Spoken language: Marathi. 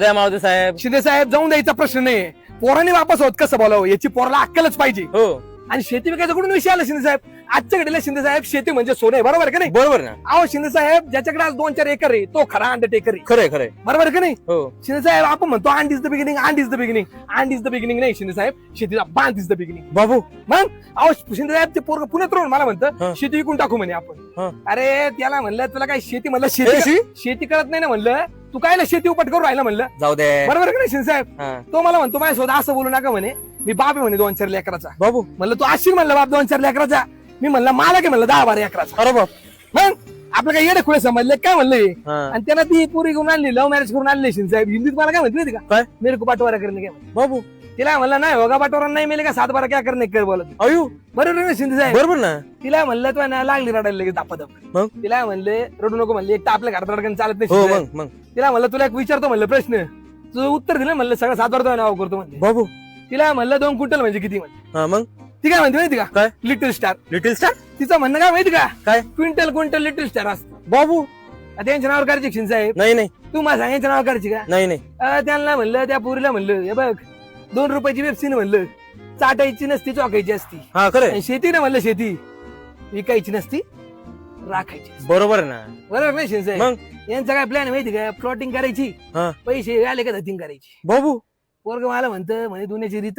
द्या मावते साहेब. शिंदे साहेब जाऊन द्यायचा प्रश्न नाही. पोराने वापस होत कसं बोलावं याची पोराला अक्कलच पाहिजे. हो आणि शेती विकायचा कुठून विषय आला शिंदे साहेब? आजच्या घडीला शिंदे साहेब शेती म्हणजे सोने आहे, बरोबर का नाही? बरोबर ना. अहो शिंदे साहेब ज्याच्याकडे आज 2-4 एकर आहे तो खरा अंडरटेकर आहे, खरंय खरंय. बरोबर का नाही? हो शिंदे साहेब आपण म्हणतो end is the beginning, end is the beginning. End is the beginning नाही शिंदे साहेब, शेतीचा बांध इज द बिगिनिंग. बाबू. मग अहो शिंदे साहेब ते पोरग पुण्यात राहून मला हा. म्हणतं शेती विकून टाकू म्हणे हा. आपण. अरे त्याला म्हणलं तुला काय शेती, म्हणलं शेती? शेती शेती कळत नाही ना म्हणलं, तू काय शेती उपट करू राहिला म्हणलं, जाऊ दे. बरोबर का नाही शिंदे साहेब? हा. तो मला म्हणतो माझ्यासोबत असं बोलू नका म्हणे, मी बाप आहे म्हणे 2-4 लेकराचा. बाबू. म्हणलं तू अशी म्हणलं बाप 2-4 लेकराचा. मी म्हणलं मला काय म्हणलं 10-12 एकराचा. अरे बाप. मग आपलं काय येडे खुळे समजले काय म्हणलं हे? हा. आणि त्यांना ती पुरी घेऊन आणली, लव्ह मॅरेज करून आणली शिंदे साहेब. हिंदीत मला काय म्हणते माहिती का? काय? मेरे को बटवारा करणे काय म्हणते. बाबू. तिला म्हणलं नाही होगा बटवारा नाही मिले का 7-12 क्या करणे कर बोलत. अयो. बरोबर आहे ना शिंदे साहेब? बरोबर ना. तिला म्हणलं तू ना लागली रडायला लगेच दापादप. मग? तिला म्हणले रडू नको म्हणले, एक तर आपल्या घरात रडकन चालत नाही हो शिंदे मग साहेब. मग. तिला म्हणलं तुला एक विचारतो म्हणलं प्रश्न, तुझं उत्तर दिलं म्हणलं सगळं 7-12 नाव करतो म्हणले. बाबू. तिला म्हणलं 2 क्विंटल म्हणजे किती म्हणते. हा मग. ती काय म्हणते माहिती का? काय? Little star. Little star. तिचं म्हणणं काय माहिती का? काय? क्विंटल लिटिल स्टार असतं. बाबू. त्यांच्या नावावर करायची शिंदे साहेब? नाही नाही तू माझ्या सांगायच्या नावावर करायची का? नाही नाही. त्यांना म्हणलं त्या पोरीला म्हणलं हे बघ 2 रुपयाची वेबसीन म्हणलं चाटायची नसती चौकायची असती. हा खरंय. आणि शेती ना म्हणलं शेती विकायची नसती राखायची असती. बरोबर ना. बरोबर नाही शिंदे साहेब? मग. यांचा काय प्लॅन माहिती का? प्लॉटिंग करायची, हा. पैसे आले का धतिंग करायची. बाबू. पोरग मला म्हणतं म्हणे दुनियाची रीत